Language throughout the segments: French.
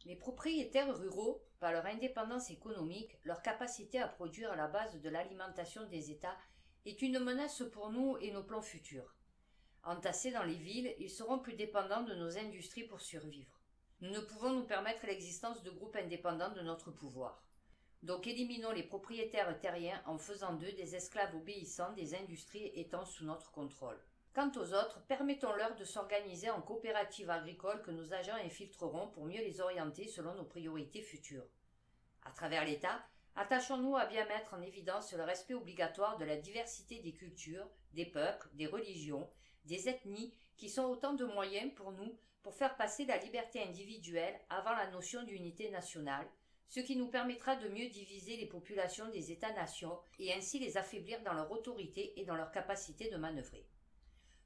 Les propriétaires ruraux, par leur indépendance économique, leur capacité à produire à la base de l'alimentation des États, est une menace pour nous et nos plans futurs. Entassés dans les villes, ils seront plus dépendants de nos industries pour survivre. Nous ne pouvons nous permettre l'existence de groupes indépendants de notre pouvoir. Donc éliminons les propriétaires terriens en faisant d'eux des esclaves obéissants des industries étant sous notre contrôle. Quant aux autres, permettons-leur de s'organiser en coopératives agricoles que nos agents infiltreront pour mieux les orienter selon nos priorités futures. À travers l'État, attachons-nous à bien mettre en évidence le respect obligatoire de la diversité des cultures, des peuples, des religions, des ethnies, qui sont autant de moyens pour nous pour faire passer la liberté individuelle avant la notion d'unité nationale, ce qui nous permettra de mieux diviser les populations des États-nations et ainsi les affaiblir dans leur autorité et dans leur capacité de manœuvrer.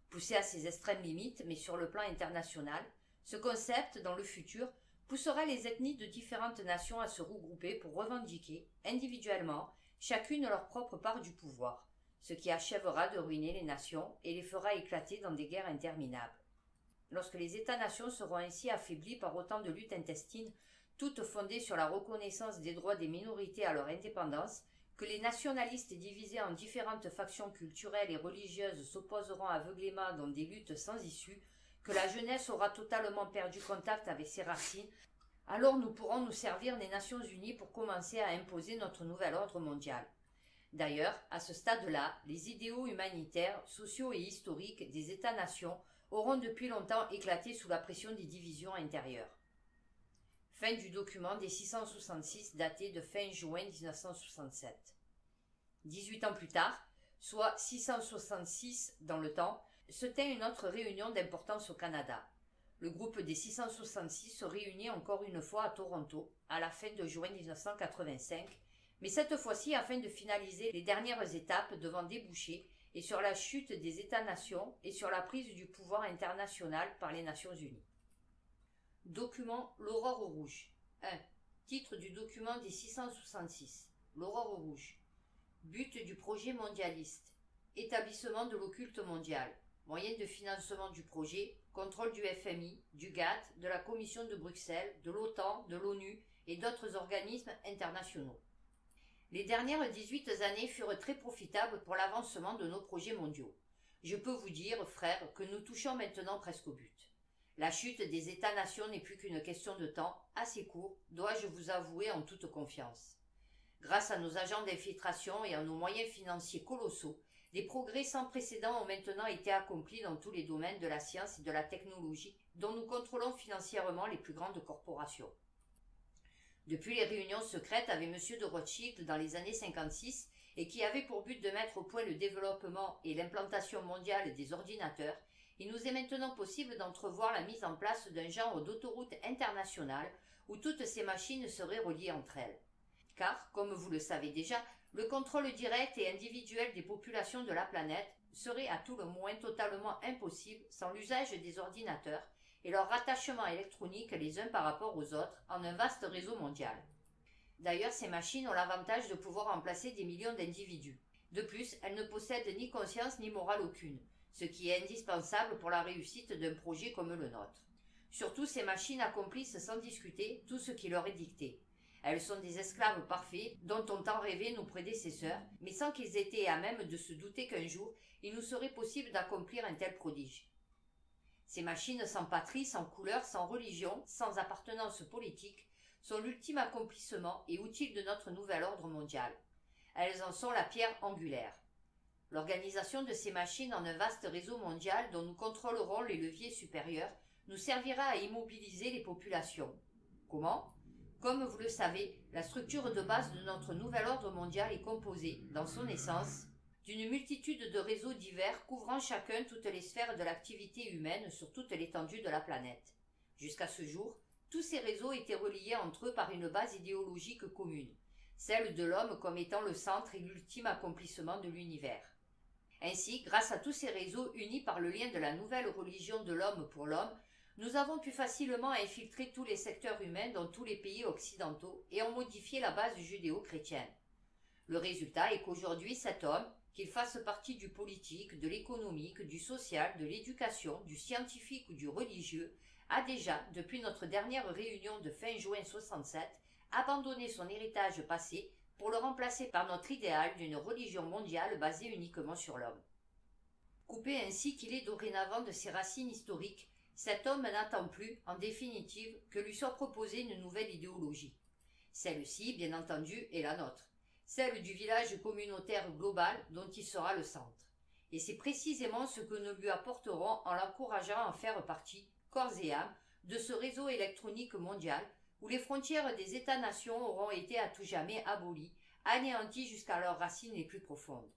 Poussé à ses extrêmes limites, mais sur le plan international, ce concept, dans le futur, poussera les ethnies de différentes nations à se regrouper pour revendiquer, individuellement, chacune leur propre part du pouvoir, ce qui achèvera de ruiner les nations et les fera éclater dans des guerres interminables. Lorsque les États-nations seront ainsi affaiblis par autant de luttes intestines, toutes fondées sur la reconnaissance des droits des minorités à leur indépendance, que les nationalistes divisés en différentes factions culturelles et religieuses s'opposeront aveuglément dans des luttes sans issue, que la jeunesse aura totalement perdu contact avec ses racines, alors nous pourrons nous servir des Nations Unies pour commencer à imposer notre nouvel ordre mondial. D'ailleurs, à ce stade-là, les idéaux humanitaires, sociaux et historiques des États-nations auront depuis longtemps éclaté sous la pression des divisions intérieures. Fin du document des 666 daté de fin juin 1967. 18 ans plus tard, soit 666 dans le temps, se tint une autre réunion d'importance au Canada. Le groupe des 666 se réunit encore une fois à Toronto, à la fin de juin 1985, mais cette fois-ci afin de finaliser les dernières étapes devant déboucher et sur la chute des États-nations et sur la prise du pouvoir international par les Nations Unies. Document L'Aurore rouge. 1. Titre du document des 666. L'Aurore rouge. But du projet mondialiste. Établissement de l'occulte mondial. Moyens de financement du projet. Contrôle du FMI, du GATT, de la Commission de Bruxelles, de l'OTAN, de l'ONU et d'autres organismes internationaux. Les dernières 18 années furent très profitables pour l'avancement de nos projets mondiaux. Je peux vous dire, frères, que nous touchons maintenant presque au but. La chute des États-nations n'est plus qu'une question de temps, assez court, dois-je vous avouer en toute confiance. Grâce à nos agents d'infiltration et à nos moyens financiers colossaux, des progrès sans précédent ont maintenant été accomplis dans tous les domaines de la science et de la technologie dont nous contrôlons financièrement les plus grandes corporations. Depuis les réunions secrètes avec M. de Rothschild dans les années 56 et qui avaient pour but de mettre au point le développement et l'implantation mondiale des ordinateurs, il nous est maintenant possible d'entrevoir la mise en place d'un genre d'autoroute internationale où toutes ces machines seraient reliées entre elles. Car, comme vous le savez déjà, le contrôle direct et individuel des populations de la planète serait à tout le moins totalement impossible sans l'usage des ordinateurs et leur rattachement électronique les uns par rapport aux autres en un vaste réseau mondial. D'ailleurs, ces machines ont l'avantage de pouvoir remplacer des millions d'individus. De plus, elles ne possèdent ni conscience ni morale aucune, ce qui est indispensable pour la réussite d'un projet comme le nôtre. Surtout, ces machines accomplissent sans discuter tout ce qui leur est dicté. Elles sont des esclaves parfaits dont ont tant rêvé nos prédécesseurs, mais sans qu'ils aient été à même de se douter qu'un jour, il nous serait possible d'accomplir un tel prodige. Ces machines sans patrie, sans couleur, sans religion, sans appartenance politique, sont l'ultime accomplissement et outil de notre nouvel ordre mondial. Elles en sont la pierre angulaire. L'organisation de ces machines en un vaste réseau mondial dont nous contrôlerons les leviers supérieurs nous servira à immobiliser les populations. Comment ? Comme vous le savez, la structure de base de notre nouvel ordre mondial est composée, dans son essence, d'une multitude de réseaux divers couvrant chacun toutes les sphères de l'activité humaine sur toute l'étendue de la planète. Jusqu'à ce jour, tous ces réseaux étaient reliés entre eux par une base idéologique commune, celle de l'homme comme étant le centre et l'ultime accomplissement de l'univers. Ainsi, grâce à tous ces réseaux unis par le lien de la nouvelle religion de l'homme pour l'homme, nous avons pu facilement infiltrer tous les secteurs humains dans tous les pays occidentaux et en modifier la base judéo-chrétienne. Le résultat est qu'aujourd'hui cet homme, qu'il fasse partie du politique, de l'économique, du social, de l'éducation, du scientifique ou du religieux, a déjà, depuis notre dernière réunion de fin juin 67, abandonné son héritage passé pour le remplacer par notre idéal d'une religion mondiale basée uniquement sur l'homme. Coupé ainsi qu'il est dorénavant de ses racines historiques, cet homme n'attend plus, en définitive, que lui soit proposée une nouvelle idéologie. Celle-ci, bien entendu, est la nôtre, celle du village communautaire global dont il sera le centre. Et c'est précisément ce que nous lui apporterons en l'encourageant à en faire partie, corps et âme, de ce réseau électronique mondial où les frontières des États-nations auront été à tout jamais abolies, anéanties jusqu'à leurs racines les plus profondes.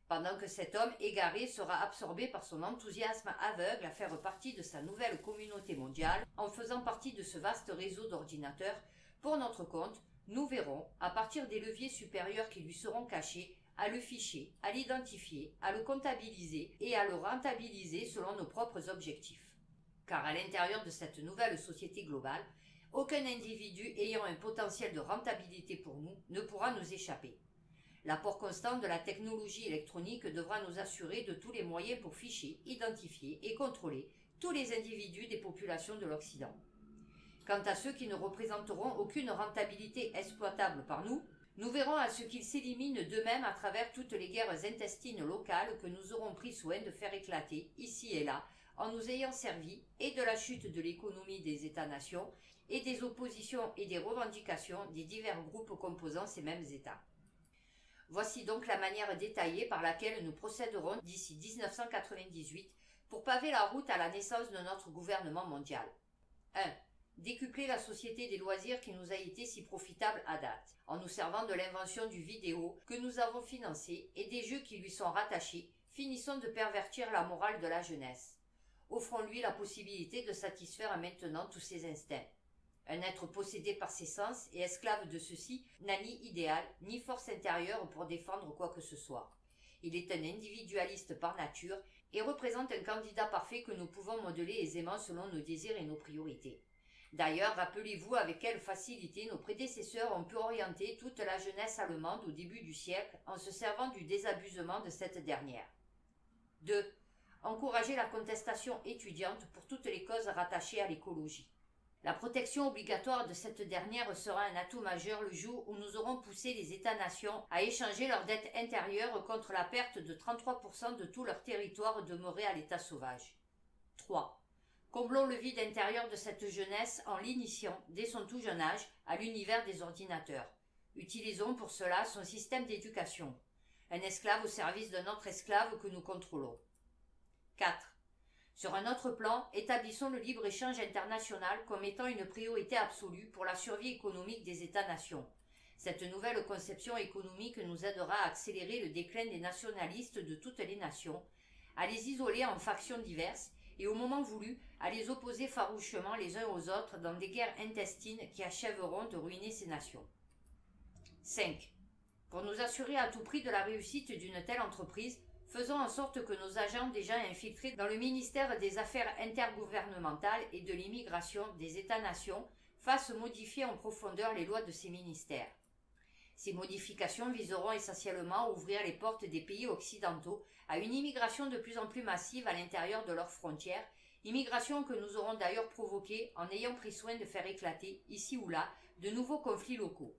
Pendant que cet homme égaré sera absorbé par son enthousiasme aveugle à faire partie de sa nouvelle communauté mondiale, en faisant partie de ce vaste réseau d'ordinateurs, pour notre compte, nous verrons, à partir des leviers supérieurs qui lui seront cachés, à le ficher, à l'identifier, à le comptabiliser et à le rentabiliser selon nos propres objectifs. Car à l'intérieur de cette nouvelle société globale, aucun individu ayant un potentiel de rentabilité pour nous ne pourra nous échapper. L'apport constant de la technologie électronique devra nous assurer de tous les moyens pour ficher, identifier et contrôler tous les individus des populations de l'Occident. Quant à ceux qui ne représenteront aucune rentabilité exploitable par nous, nous verrons à ce qu'ils s'éliminent d'eux-mêmes à travers toutes les guerres intestines locales que nous aurons pris soin de faire éclater, ici et là, en nous ayant servi et de la chute de l'économie des États-nations et des oppositions et des revendications des divers groupes composant ces mêmes États. Voici donc la manière détaillée par laquelle nous procéderons d'ici 1998 pour paver la route à la naissance de notre gouvernement mondial. 1. Décupler la société des loisirs qui nous a été si profitable à date, en nous servant de l'invention du vidéo que nous avons financé et des jeux qui lui sont rattachés, finissons de pervertir la morale de la jeunesse. Offrons-lui la possibilité de satisfaire maintenant tous ses instincts. Un être possédé par ses sens et esclave de ceux-ci n'a ni idéal, ni force intérieure pour défendre quoi que ce soit. Il est un individualiste par nature et représente un candidat parfait que nous pouvons modeler aisément selon nos désirs et nos priorités. D'ailleurs, rappelez-vous avec quelle facilité nos prédécesseurs ont pu orienter toute la jeunesse allemande au début du siècle en se servant du désabusement de cette dernière. 2. Encourager la contestation étudiante pour toutes les causes rattachées à l'écologie. La protection obligatoire de cette dernière sera un atout majeur le jour où nous aurons poussé les États-nations à échanger leur dette intérieure contre la perte de 33% de tout leur territoire demeuré à l'état sauvage. 3. Comblons le vide intérieur de cette jeunesse en l'initiant, dès son tout jeune âge, à l'univers des ordinateurs. Utilisons pour cela son système d'éducation. Un esclave au service d'un autre esclave que nous contrôlons. 4. Sur un autre plan, établissons le libre-échange international comme étant une priorité absolue pour la survie économique des États-nations. Cette nouvelle conception économique nous aidera à accélérer le déclin des nationalistes de toutes les nations, à les isoler en factions diverses et au moment voulu à les opposer farouchement les uns aux autres dans des guerres intestines qui achèveront de ruiner ces nations. 5. Pour nous assurer à tout prix de la réussite d'une telle entreprise, faisons en sorte que nos agents déjà infiltrés dans le ministère des Affaires intergouvernementales et de l'immigration des États-nations fassent modifier en profondeur les lois de ces ministères. Ces modifications viseront essentiellement à ouvrir les portes des pays occidentaux à une immigration de plus en plus massive à l'intérieur de leurs frontières, immigration que nous aurons d'ailleurs provoquée en ayant pris soin de faire éclater, ici ou là, de nouveaux conflits locaux.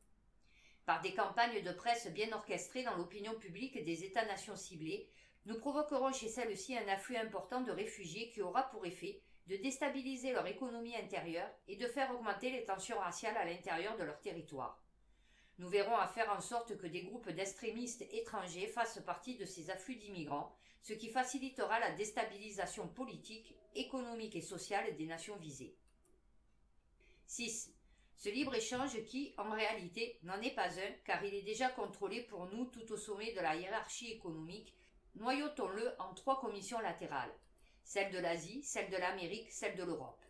Par des campagnes de presse bien orchestrées dans l'opinion publique des États-nations ciblés, nous provoquerons chez celles-ci un afflux important de réfugiés qui aura pour effet de déstabiliser leur économie intérieure et de faire augmenter les tensions raciales à l'intérieur de leur territoire. Nous verrons à faire en sorte que des groupes d'extrémistes étrangers fassent partie de ces afflux d'immigrants, ce qui facilitera la déstabilisation politique, économique et sociale des nations visées. 6. Ce libre-échange qui, en réalité, n'en est pas un, car il est déjà contrôlé pour nous tout au sommet de la hiérarchie économique, noyautons-le en 3 commissions latérales, celle de l'Asie, celle de l'Amérique, celle de l'Europe.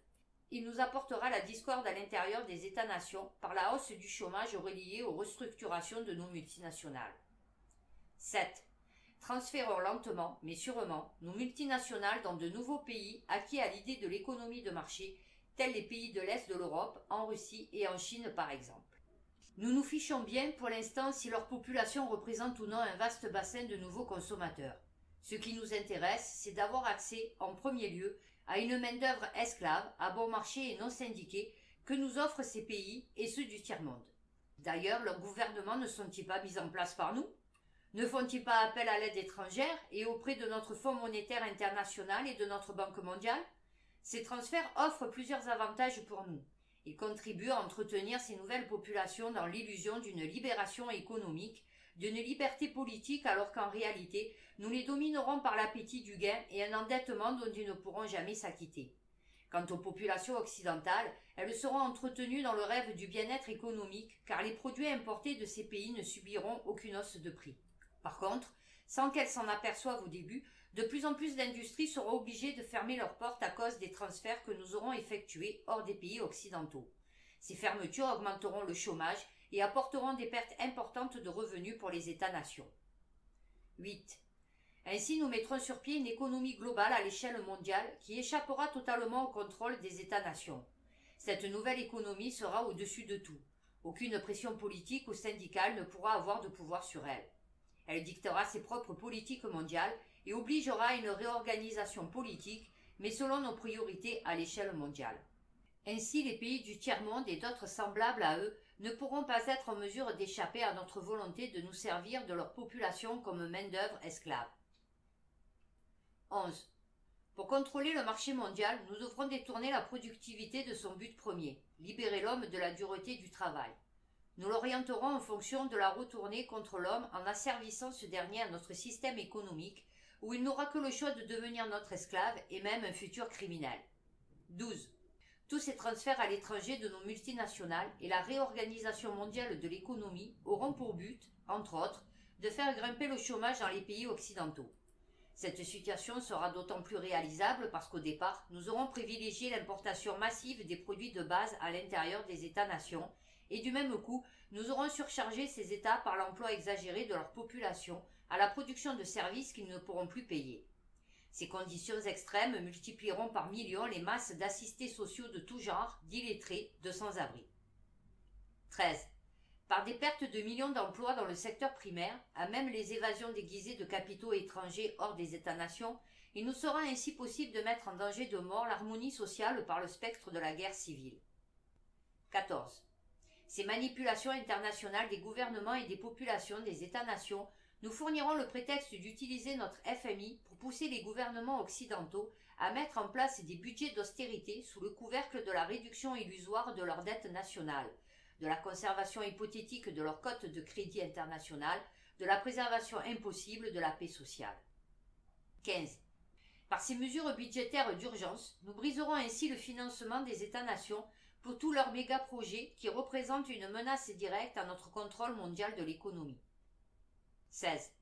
Il nous apportera la discorde à l'intérieur des États-nations par la hausse du chômage reliée aux restructurations de nos multinationales. 7. Transférons lentement, mais sûrement, nos multinationales dans de nouveaux pays acquis à l'idée de l'économie de marché, tels les pays de l'Est de l'Europe, en Russie et en Chine par exemple. Nous nous fichons bien pour l'instant si leur population représente ou non un vaste bassin de nouveaux consommateurs. Ce qui nous intéresse, c'est d'avoir accès, en premier lieu, à une main-d'œuvre esclave, à bon marché et non syndiquée, que nous offrent ces pays et ceux du tiers-monde. D'ailleurs, leurs gouvernements ne sont-ils pas mis en place par nous? Ne font-ils pas appel à l'aide étrangère et auprès de notre Fonds monétaire international et de notre Banque mondiale? Ces transferts offrent plusieurs avantages pour nous. Ils contribuent à entretenir ces nouvelles populations dans l'illusion d'une libération économique, d'une liberté politique, alors qu'en réalité, nous les dominerons par l'appétit du gain et un endettement dont ils ne pourront jamais s'acquitter. Quant aux populations occidentales, elles seront entretenues dans le rêve du bien-être économique, car les produits importés de ces pays ne subiront aucune hausse de prix. Par contre, sans qu'elles s'en aperçoivent au début, de plus en plus d'industries seront obligées de fermer leurs portes à cause des transferts que nous aurons effectués hors des pays occidentaux. Ces fermetures augmenteront le chômage et apporteront des pertes importantes de revenus pour les États-nations. 8. Ainsi, nous mettrons sur pied une économie globale à l'échelle mondiale qui échappera totalement au contrôle des États-nations. Cette nouvelle économie sera au-dessus de tout. Aucune pression politique ou syndicale ne pourra avoir de pouvoir sur elle. Elle dictera ses propres politiques mondiales et obligera à une réorganisation politique, mais selon nos priorités à l'échelle mondiale. Ainsi, les pays du tiers-monde et d'autres semblables à eux ne pourront pas être en mesure d'échapper à notre volonté de nous servir de leur population comme main-d'œuvre esclave. 11. Pour contrôler le marché mondial, nous devrons détourner la productivité de son but premier, libérer l'homme de la dureté du travail. Nous l'orienterons en fonction de la retourner contre l'homme en asservissant ce dernier à notre système économique, où il n'aura que le choix de devenir notre esclave et même un futur criminel. 12. Tous ces transferts à l'étranger de nos multinationales et la réorganisation mondiale de l'économie auront pour but, entre autres, de faire grimper le chômage dans les pays occidentaux. Cette situation sera d'autant plus réalisable parce qu'au départ, nous aurons privilégié l'importation massive des produits de base à l'intérieur des États-nations et du même coup, nous aurons surchargé ces États par l'emploi exagéré de leur population à la production de services qu'ils ne pourront plus payer. Ces conditions extrêmes multiplieront par millions les masses d'assistés sociaux de tout genre, d'illettrés, de sans-abri. 13. Par des pertes de millions d'emplois dans le secteur primaire, à même les évasions déguisées de capitaux étrangers hors des États-nations, il nous sera ainsi possible de mettre en danger de mort l'harmonie sociale par le spectre de la guerre civile. 14. Ces manipulations internationales des gouvernements et des populations des États-nations nous fourniront le prétexte d'utiliser notre FMI pour pousser les gouvernements occidentaux à mettre en place des budgets d'austérité sous le couvercle de la réduction illusoire de leur dette nationale, de la conservation hypothétique de leur cote de crédit international, de la préservation impossible de la paix sociale. 15. Par ces mesures budgétaires d'urgence, nous briserons ainsi le financement des États-nations pour tous leurs méga-projets qui représentent une menace directe à notre contrôle mondial de l'économie. 16.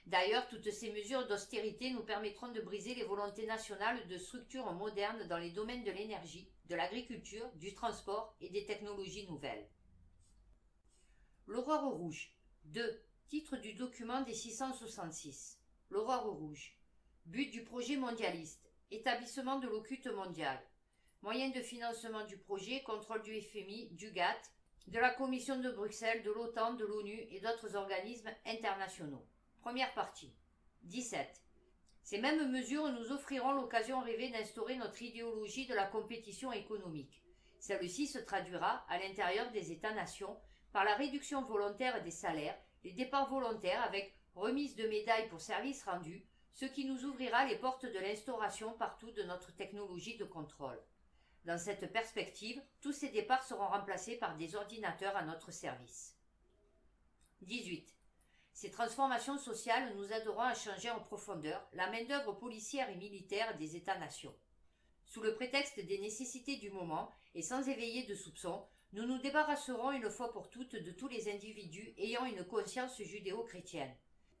D'ailleurs, toutes ces mesures d'austérité nous permettront de briser les volontés nationales de structures modernes dans les domaines de l'énergie, de l'agriculture, du transport et des technologies nouvelles. L'aurore rouge. 2. Titre du document des 666. L'aurore rouge. But du projet mondialiste. Établissement de l'occulte mondial. Moyens de financement du projet, contrôle du FMI, du GATT, de la Commission de Bruxelles, de l'OTAN, de l'ONU et d'autres organismes internationaux. Première partie. 17. Ces mêmes mesures nous offriront l'occasion rêvée d'instaurer notre idéologie de la compétition économique. Celle-ci se traduira, à l'intérieur des États-nations, par la réduction volontaire des salaires, les départs volontaires avec remise de médailles pour services rendus, ce qui nous ouvrira les portes de l'instauration partout de notre technologie de contrôle. Dans cette perspective, tous ces départs seront remplacés par des ordinateurs à notre service. 18. Ces transformations sociales nous aideront à changer en profondeur la main-d'œuvre policière et militaire des États-nations. Sous le prétexte des nécessités du moment et sans éveiller de soupçons, nous nous débarrasserons une fois pour toutes de tous les individus ayant une conscience judéo-chrétienne.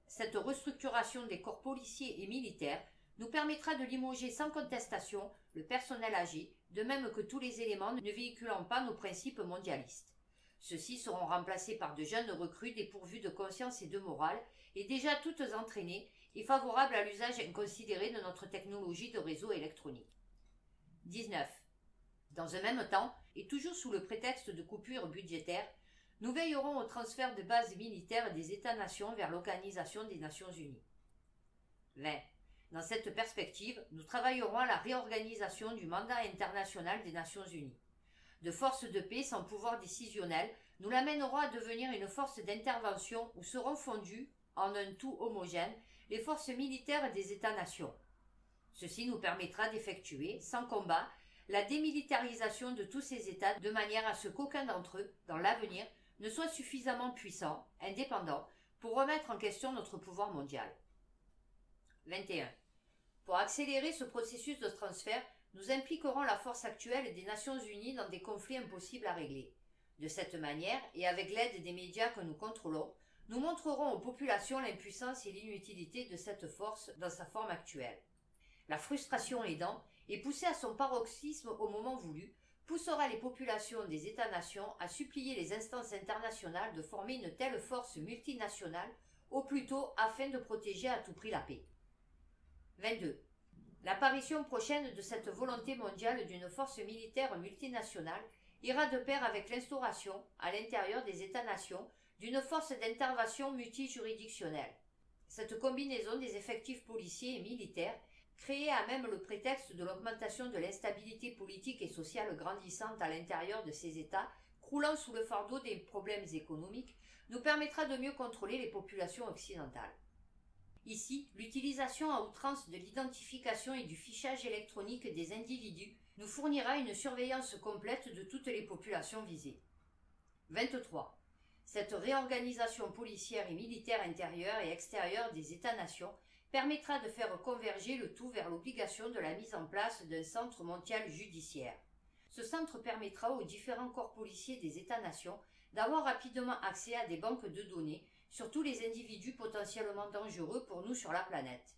Cette restructuration des corps policiers et militaires nous permettra de limoger sans contestation le personnel âgé, de même que tous les éléments ne véhiculant pas nos principes mondialistes. Ceux-ci seront remplacés par de jeunes recrues dépourvues de conscience et de morale, et déjà toutes entraînées et favorables à l'usage inconsidéré de notre technologie de réseau électronique. 19. Dans un même temps, et toujours sous le prétexte de coupures budgétaires, nous veillerons au transfert de bases militaires des États-nations vers l'Organisation des Nations Unies. 20. Dans cette perspective, nous travaillerons à la réorganisation du mandat international des Nations Unies. De force de paix sans pouvoir décisionnel, nous l'amènerons à devenir une force d'intervention où seront fondues, en un tout homogène, les forces militaires des États-nations. Ceci nous permettra d'effectuer, sans combat, la démilitarisation de tous ces États de manière à ce qu'aucun d'entre eux, dans l'avenir, ne soit suffisamment puissant, indépendant, pour remettre en question notre pouvoir mondial. 21. Pour accélérer ce processus de transfert, nous impliquerons la force actuelle des Nations Unies dans des conflits impossibles à régler. De cette manière, et avec l'aide des médias que nous contrôlons, nous montrerons aux populations l'impuissance et l'inutilité de cette force dans sa forme actuelle. La frustration aidant, et poussée à son paroxysme au moment voulu, poussera les populations des États-nations à supplier les instances internationales de former une telle force multinationale au plus tôt afin de protéger à tout prix la paix. 22. L'apparition prochaine de cette volonté mondiale d'une force militaire multinationale ira de pair avec l'instauration, à l'intérieur des États-nations, d'une force d'intervention multijuridictionnelle. Cette combinaison des effectifs policiers et militaires, créée à même le prétexte de l'augmentation de l'instabilité politique et sociale grandissante à l'intérieur de ces États, croulant sous le fardeau des problèmes économiques, nous permettra de mieux contrôler les populations occidentales. Ici, l'utilisation à outrance de l'identification et du fichage électronique des individus nous fournira une surveillance complète de toutes les populations visées. 23. Cette réorganisation policière et militaire intérieure et extérieure des États-nations permettra de faire converger le tout vers l'obligation de la mise en place d'un centre mondial judiciaire. Ce centre permettra aux différents corps policiers des États-nations d'avoir rapidement accès à des banques de données sur tous les individus potentiellement dangereux pour nous sur la planète.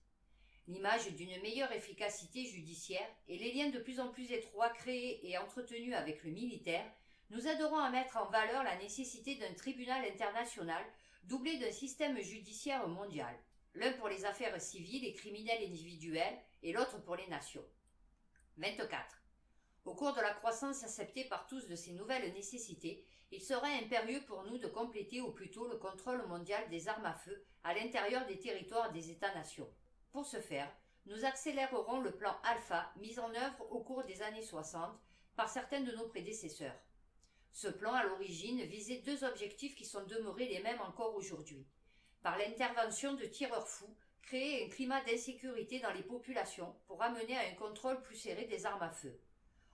L'image d'une meilleure efficacité judiciaire et les liens de plus en plus étroits créés et entretenus avec le militaire nous aideront à mettre en valeur la nécessité d'un tribunal international doublé d'un système judiciaire mondial, l'un pour les affaires civiles et criminelles individuelles et l'autre pour les nations. 24. Au cours de la croissance acceptée par tous de ces nouvelles nécessités, il serait impérieux pour nous de compléter au plus tôt le contrôle mondial des armes à feu à l'intérieur des territoires des États-nations. Pour ce faire, nous accélérerons le plan Alpha mis en œuvre au cours des années 60 par certains de nos prédécesseurs. Ce plan, à l'origine, visait deux objectifs qui sont demeurés les mêmes encore aujourd'hui. Par l'intervention de tireurs fous, créer un climat d'insécurité dans les populations pour amener à un contrôle plus serré des armes à feu.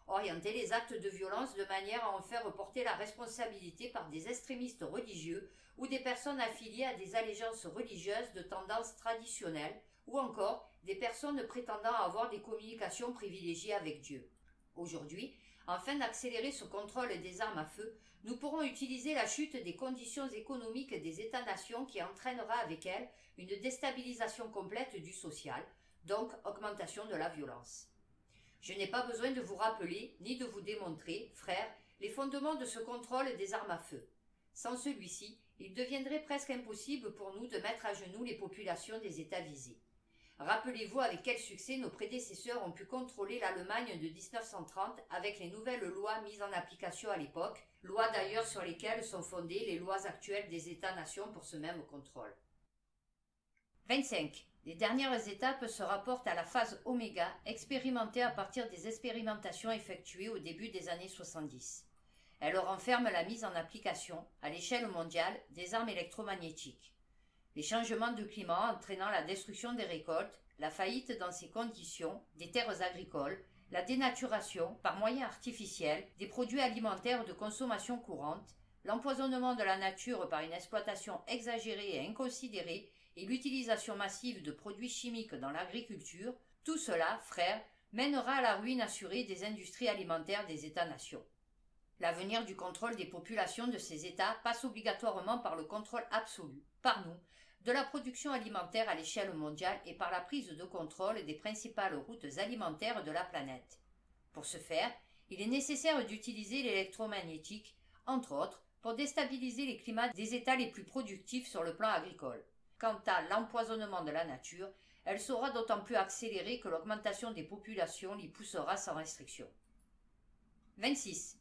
Orienter les actes de violence de manière à en faire reporter la responsabilité par des extrémistes religieux ou des personnes affiliées à des allégeances religieuses de tendance traditionnelle ou encore des personnes prétendant avoir des communications privilégiées avec Dieu. Aujourd'hui, afin d'accélérer ce contrôle des armes à feu, nous pourrons utiliser la chute des conditions économiques des États-nations qui entraînera avec elle une déstabilisation complète du social, donc augmentation de la violence. Je n'ai pas besoin de vous rappeler, ni de vous démontrer, frères, les fondements de ce contrôle des armes à feu. Sans celui-ci, il deviendrait presque impossible pour nous de mettre à genoux les populations des États visés. Rappelez-vous avec quel succès nos prédécesseurs ont pu contrôler l'Allemagne de 1930 avec les nouvelles lois mises en application à l'époque, lois d'ailleurs sur lesquelles sont fondées les lois actuelles des États-nations pour ce même contrôle. 25. Les dernières étapes se rapportent à la phase oméga, expérimentée à partir des expérimentations effectuées au début des années 70. Elle renferme la mise en application, à l'échelle mondiale, des armes électromagnétiques. Les changements de climat entraînant la destruction des récoltes, la faillite dans ces conditions des terres agricoles, la dénaturation, par moyens artificiels, des produits alimentaires de consommation courante, l'empoisonnement de la nature par une exploitation exagérée et inconsidérée et l'utilisation massive de produits chimiques dans l'agriculture, tout cela, frères, mènera à la ruine assurée des industries alimentaires des États-nations. L'avenir du contrôle des populations de ces États passe obligatoirement par le contrôle absolu, par nous, de la production alimentaire à l'échelle mondiale et par la prise de contrôle des principales routes alimentaires de la planète. Pour ce faire, il est nécessaire d'utiliser l'électromagnétique, entre autres, pour déstabiliser les climats des États les plus productifs sur le plan agricole. Quant à l'empoisonnement de la nature, elle sera d'autant plus accélérée que l'augmentation des populations l'y poussera sans restriction. 26.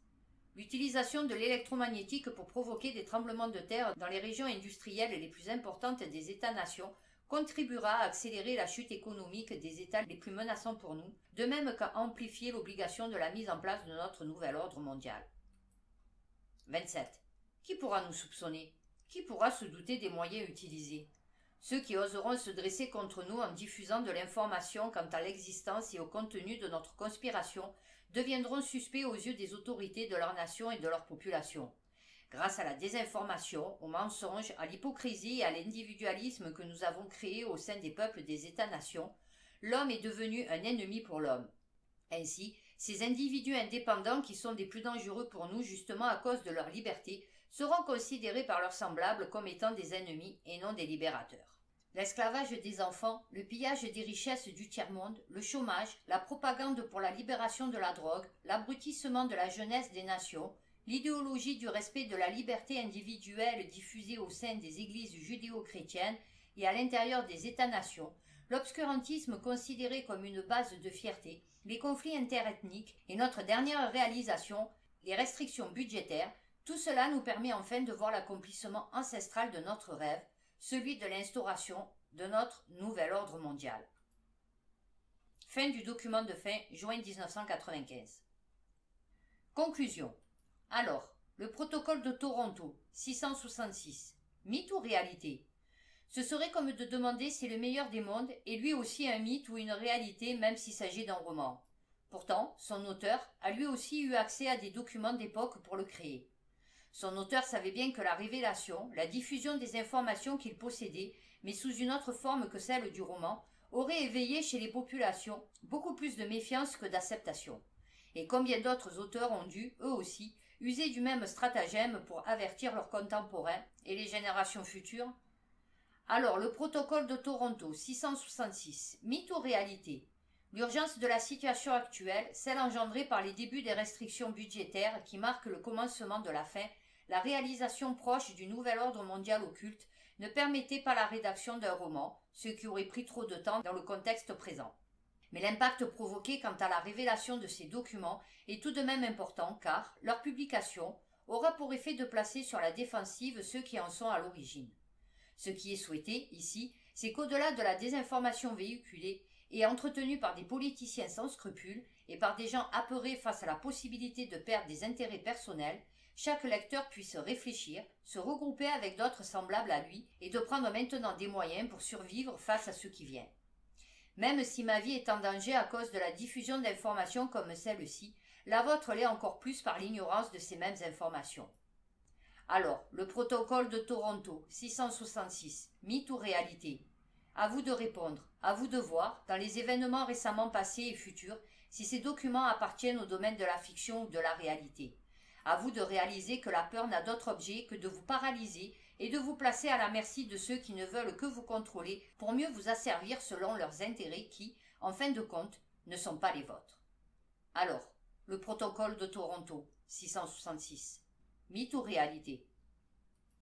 L'utilisation de l'électromagnétique pour provoquer des tremblements de terre dans les régions industrielles les plus importantes des États-nations contribuera à accélérer la chute économique des États les plus menaçants pour nous, de même qu'à amplifier l'obligation de la mise en place de notre nouvel ordre mondial. 27. Qui pourra nous soupçonner? Qui pourra se douter des moyens utilisés? Ceux qui oseront se dresser contre nous en diffusant de l'information quant à l'existence et au contenu de notre conspiration deviendront suspects aux yeux des autorités de leur nation et de leur population. Grâce à la désinformation, au mensonge, à l'hypocrisie et à l'individualisme que nous avons créés au sein des peuples des États-nations, l'homme est devenu un ennemi pour l'homme. Ainsi, ces individus indépendants qui sont des plus dangereux pour nous justement à cause de leur liberté seront considérés par leurs semblables comme étant des ennemis et non des libérateurs. L'esclavage des enfants, le pillage des richesses du tiers-monde, le chômage, la propagande pour la libération de la drogue, l'abrutissement de la jeunesse des nations, l'idéologie du respect de la liberté individuelle diffusée au sein des églises judéo-chrétiennes et à l'intérieur des États-nations, l'obscurantisme considéré comme une base de fierté, les conflits interethniques et notre dernière réalisation, les restrictions budgétaires, tout cela nous permet enfin de voir l'accomplissement ancestral de notre rêve, celui de l'instauration de notre nouvel ordre mondial. Fin du document de fin, juin 1995. Conclusion. Alors, le protocole de Toronto, 666, mythe ou réalité? Ce serait comme de demander si le meilleur des mondes est lui aussi un mythe ou une réalité, même s'il s'agit d'un roman. Pourtant, son auteur a lui aussi eu accès à des documents d'époque pour le créer. Son auteur savait bien que la révélation, la diffusion des informations qu'il possédait, mais sous une autre forme que celle du roman, aurait éveillé chez les populations beaucoup plus de méfiance que d'acceptation. Et combien d'autres auteurs ont dû, eux aussi, user du même stratagème pour avertir leurs contemporains et les générations futures? Alors, le protocole de Toronto 666, mythe ou réalité? L'urgence de la situation actuelle, celle engendrée par les débuts des restrictions budgétaires qui marquent le commencement de la fin, la réalisation proche du nouvel ordre mondial occulte, ne permettait pas la rédaction d'un roman, ce qui aurait pris trop de temps dans le contexte présent. Mais l'impact provoqué quant à la révélation de ces documents est tout de même important car leur publication aura pour effet de placer sur la défensive ceux qui en sont à l'origine. Ce qui est souhaité ici, c'est qu'au-delà de la désinformation véhiculée et entretenue par des politiciens sans scrupules et par des gens apeurés face à la possibilité de perdre des intérêts personnels, chaque lecteur puisse réfléchir, se regrouper avec d'autres semblables à lui et de prendre maintenant des moyens pour survivre face à ce qui vient. Même si ma vie est en danger à cause de la diffusion d'informations comme celle-ci, la vôtre l'est encore plus par l'ignorance de ces mêmes informations. Alors, le protocole de Toronto 666, mythe ou réalité? À vous de répondre, à vous de voir, dans les événements récemment passés et futurs, si ces documents appartiennent au domaine de la fiction ou de la réalité. À vous de réaliser que la peur n'a d'autre objet que de vous paralyser et de vous placer à la merci de ceux qui ne veulent que vous contrôler pour mieux vous asservir selon leurs intérêts qui, en fin de compte, ne sont pas les vôtres. Alors, le protocole de Toronto 666, mythe ou réalité?